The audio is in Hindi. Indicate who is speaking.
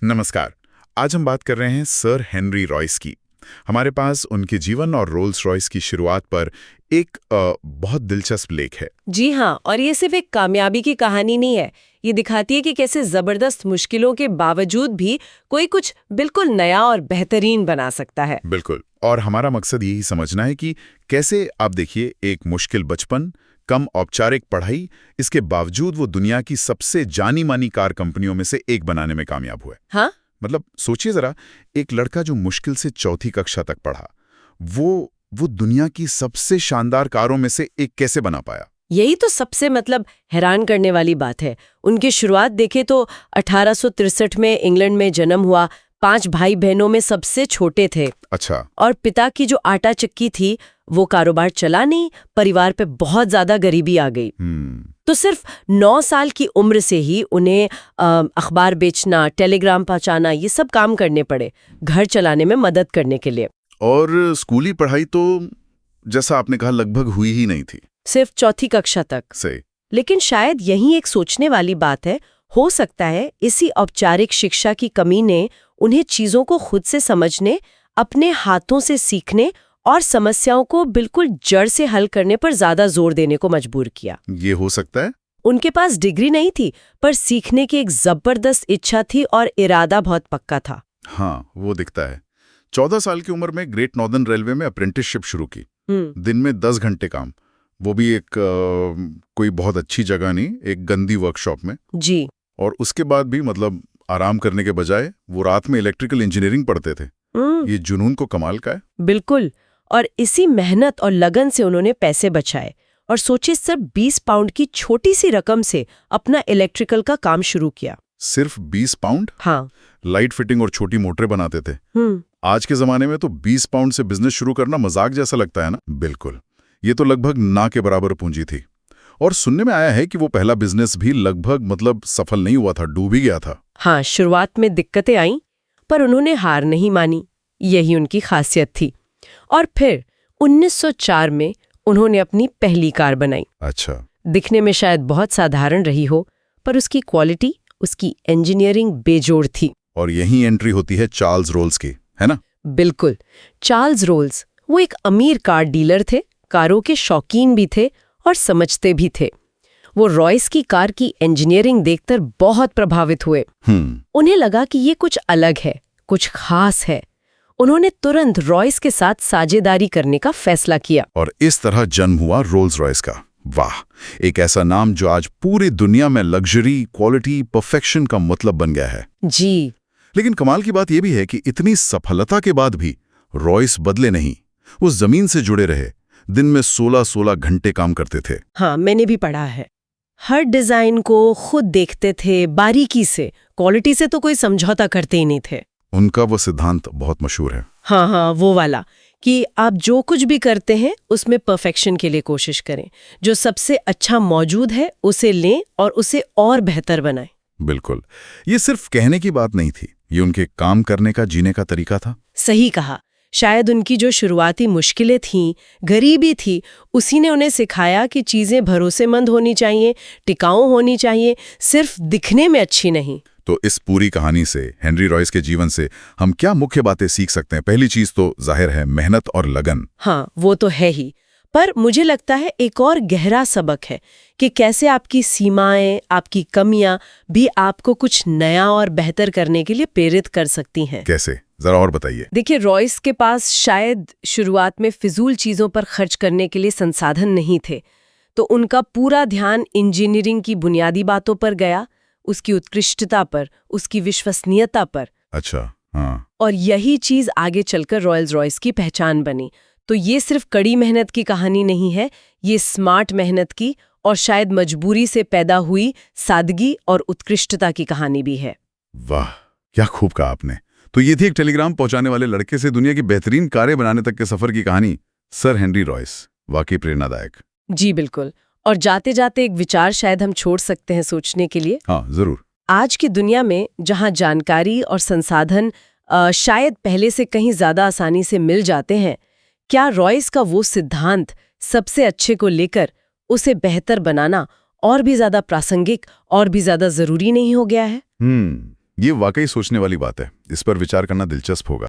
Speaker 1: नमस्कार। आज हम बात कर रहे हैं सर हेनरी रॉयस की। हमारे पास उनके जीवन और रोल्स रॉयस की शुरुआत पर एक बहुत दिलचस्प लेख है।
Speaker 2: जी हाँ, और ये सिर्फ एक कामयाबी की कहानी नहीं है। ये दिखाती है कि कैसे जबरदस्त मुश्किलों के बावजूद भी कोई कुछ बिल्कुल नया और बेहतरीन बना सकता है।
Speaker 1: बिल्कुल। और हमारा मकसद यही समझना है कि कैसे आप देखिए, एक मुश्किल बचपन, कम औपचारिक पढ़ाई, इसके बावजूद वो दुनिया की सबसे जानी मानी कार कंपनियों में से एक बनाने में कामयाब हुए।
Speaker 2: हाँ,
Speaker 1: मतलब सोचिए जरा, एक लड़का जो मुश्किल से चौथी कक्षा तक पढ़ा, वो दुनिया की सबसे शानदार कारों में से एक कैसे बना पाया?
Speaker 2: यही तो सबसे हैरान करने वाली बात है। उनकी शुरुआत देखें तो 1863 में इंग्लैंड में जन्म हुआ। 5 भाई बहनों में सबसे छोटे थे।
Speaker 1: अच्छा।
Speaker 2: और पिता की जो आटा चक्की थी वो कारोबार चला नहीं, परिवार पे बहुत ज्यादा गरीबी आ गई। तो सिर्फ 9 साल की उम्र से ही उन्हें अखबार बेचना, टेलीग्राम पहुंचाना, ये सब काम करने पड़े, घर चलाने में मदद करने के लिए।
Speaker 1: और स्कूली पढ़ाई तो जैसा आपने कहा लगभग हुई ही नहीं थी।
Speaker 2: सिर्फ चौथी कक्षा तक।
Speaker 1: सही।
Speaker 2: लेकिन शायद यही एक सोचने वाली बात है। हो सकता है इसी औपचारिक शिक्षा की कमी ने उन्हें चीजों को खुद से समझने, अपने हाथों से सीखने और समस्याओं को बिल्कुल जड़ से हल करने पर ज्यादा जोर देने को मजबूर किया।
Speaker 1: ये हो सकता है।
Speaker 2: उनके पास डिग्री नहीं थी, पर सीखने की एक जबरदस्त इच्छा थी और इरादा बहुत पक्का था।
Speaker 1: हाँ, वो दिखता है। 14 साल की उम्र में ग्रेट नॉर्दर्न रेलवे में अप्रेंटिसशिप शुरू की। दिन में 10 घंटे काम, वो भी एक कोई बहुत अच्छी जगह नहीं, एक गंदी वर्कशॉप में।
Speaker 2: जी।
Speaker 1: और उसके बाद भी मतलब आराम करने के बजाय वो रात में इलेक्ट्रिकल इंजीनियरिंग पढ़ते थे। ये जुनून को कमाल का है।
Speaker 2: बिल्कुल। और इसी मेहनत और लगन से उन्होंने पैसे बचाए और सोचिए, सिर्फ 20 पाउंड की छोटी सी रकम से अपना इलेक्ट्रिकल का काम शुरू किया।
Speaker 1: सिर्फ 20 पाउंड?
Speaker 2: हाँ।
Speaker 1: लाइट फिटिंग और छोटी मोटरें बनाते थे। आज के जमाने में तो 20 पाउंड से बिजनेस शुरू करना मजाक जैसा लगता है ना। बिल्कुल। ये तो लगभग ना के बराबर पूंजी थी। और सुनने में आया है कि वो पहला बिजनेस भी लगभग सफल नहीं हुआ था, डूब ही गया था।
Speaker 2: हाँ, शुरुआत में दिक्कतें आईं, पर उन्होंने हार नहीं मानी। यही उनकी खासियत थी। और फिर 1904 में उन्होंने अपनी पहली कार बनाई।
Speaker 1: अच्छा।
Speaker 2: दिखने में शायद बहुत साधारण रही हो, पर उसकी क्वालिटी, उसकी इंजीनियरिंग बेजोड़ थी।
Speaker 1: और यही एंट्री होती है चार्ल्स रोल्स की, है ना?
Speaker 2: बिल्कुल। चार्ल्स रोल्स वो एक अमीर कार डीलर थे, कारों के शौकीन भी थे और समझते भी थे। वो रॉयस की कार की इंजीनियरिंग देखकर बहुत प्रभावित हुए। उन्हें लगा कि ये कुछ अलग है, कुछ खास है। उन्होंने तुरंत रॉयस के साथ साझेदारी करने का फैसला किया।
Speaker 1: और इस तरह जन्म हुआ रोल्स रॉयस का। वाह, एक ऐसा नाम जो आज पूरी दुनिया में लग्जरी, क्वालिटी, परफेक्शन का मतलब बन गया है।
Speaker 2: जी।
Speaker 1: लेकिन कमाल की बात यह भी है कि इतनी सफलता के बाद भी रॉयस बदले नहीं। वो जमीन से जुड़े रहे, दिन में 16-16 घंटे काम करते थे।
Speaker 2: हाँ, मैंने भी पढ़ा है। हर डिजाइन को खुद देखते थे, बारीकी से। क्वालिटी से तो कोई समझौता करते ही नहीं थे।
Speaker 1: उनका वो सिद्धांत बहुत मशहूर है।
Speaker 2: हाँ, वो वाला कि आप जो कुछ भी करते हैं उसमें परफेक्शन के लिए कोशिश करें। जो सबसे अच्छा मौजूद है उसे लें और उसे और बेहतर बनाएं।
Speaker 1: बिल्कुल। ये सिर्फ कहने की बात नहीं थी, ये उनके काम करने का, जीने का तरीका था।
Speaker 2: सही कहा। शायद उनकी जो शुरुआती मुश्किलें थीं, गरीबी थी, उसी ने उन्हें सिखाया कि चीजें भरोसेमंद होनी चाहिए, टिकाऊ होनी चाहिए, सिर्फ दिखने में अच्छी नहीं।
Speaker 1: तो इस पूरी कहानी से, हेनरी रॉयस के जीवन से हम क्या मुख्य बातें सीख सकते हैं? पहली चीज तो जाहिर है मेहनत और लगन।
Speaker 2: हाँ, वो तो है ही। पर मुझे लगता है एक और गहरा सबक है कि कैसे आपकी सीमाएं, आपकी कमियां भी आपको कुछ नया और बेहतर करने के लिए प्रेरित कर सकती हैं।
Speaker 1: कैसे? जरा और बताइए।
Speaker 2: देखिए, रॉयस के पास शायद शुरुआत में फिजूल चीजों पर खर्च करने के लिए संसाधन नहीं थे, तो उनका पूरा ध्यान इंजीनियरिंग की बुनियादी बातों पर गया, उसकी उत्कृष्टता पर, उसकी विश्वसनीयता पर।
Speaker 1: अच्छा। हाँ।
Speaker 2: और यही चीज आगे चलकर रॉयल्स रॉयस की पहचान बनी। तो ये सिर्फ कड़ी मेहनत की कहानी नहीं है, ये स्मार्ट मेहनत की और शायद मजबूरी से पैदा हुई सादगी और उत्कृष्टता की कहानी भी है।
Speaker 1: वाह, क्या खूब कहा आपने। तो ये थी एक टेलीग्राम पहुंचाने वाले लड़के से दुनिया की बेहतरीन कारें बनाने तक के सफर की कहानी, सर हेनरी रॉयस। वाकई प्रेरणादायक।
Speaker 2: जी बिल्कुल। और जाते जाते एक विचार शायद हम छोड़ सकते हैं सोचने के लिए।
Speaker 1: हाँ, जरूर।
Speaker 2: आज की दुनिया में जहां जानकारी और संसाधन शायद पहले से कहीं ज्यादा आसानी से मिल जाते हैं, क्या रॉयस का वो सिद्धांत सबसे अच्छे को लेकर उसे बेहतर बनाना और भी ज्यादा प्रासंगिक और भी ज्यादा जरूरी नहीं हो गया है?
Speaker 1: ये वाकई सोचने वाली बात है, इस पर विचार करना दिलचस्प होगा।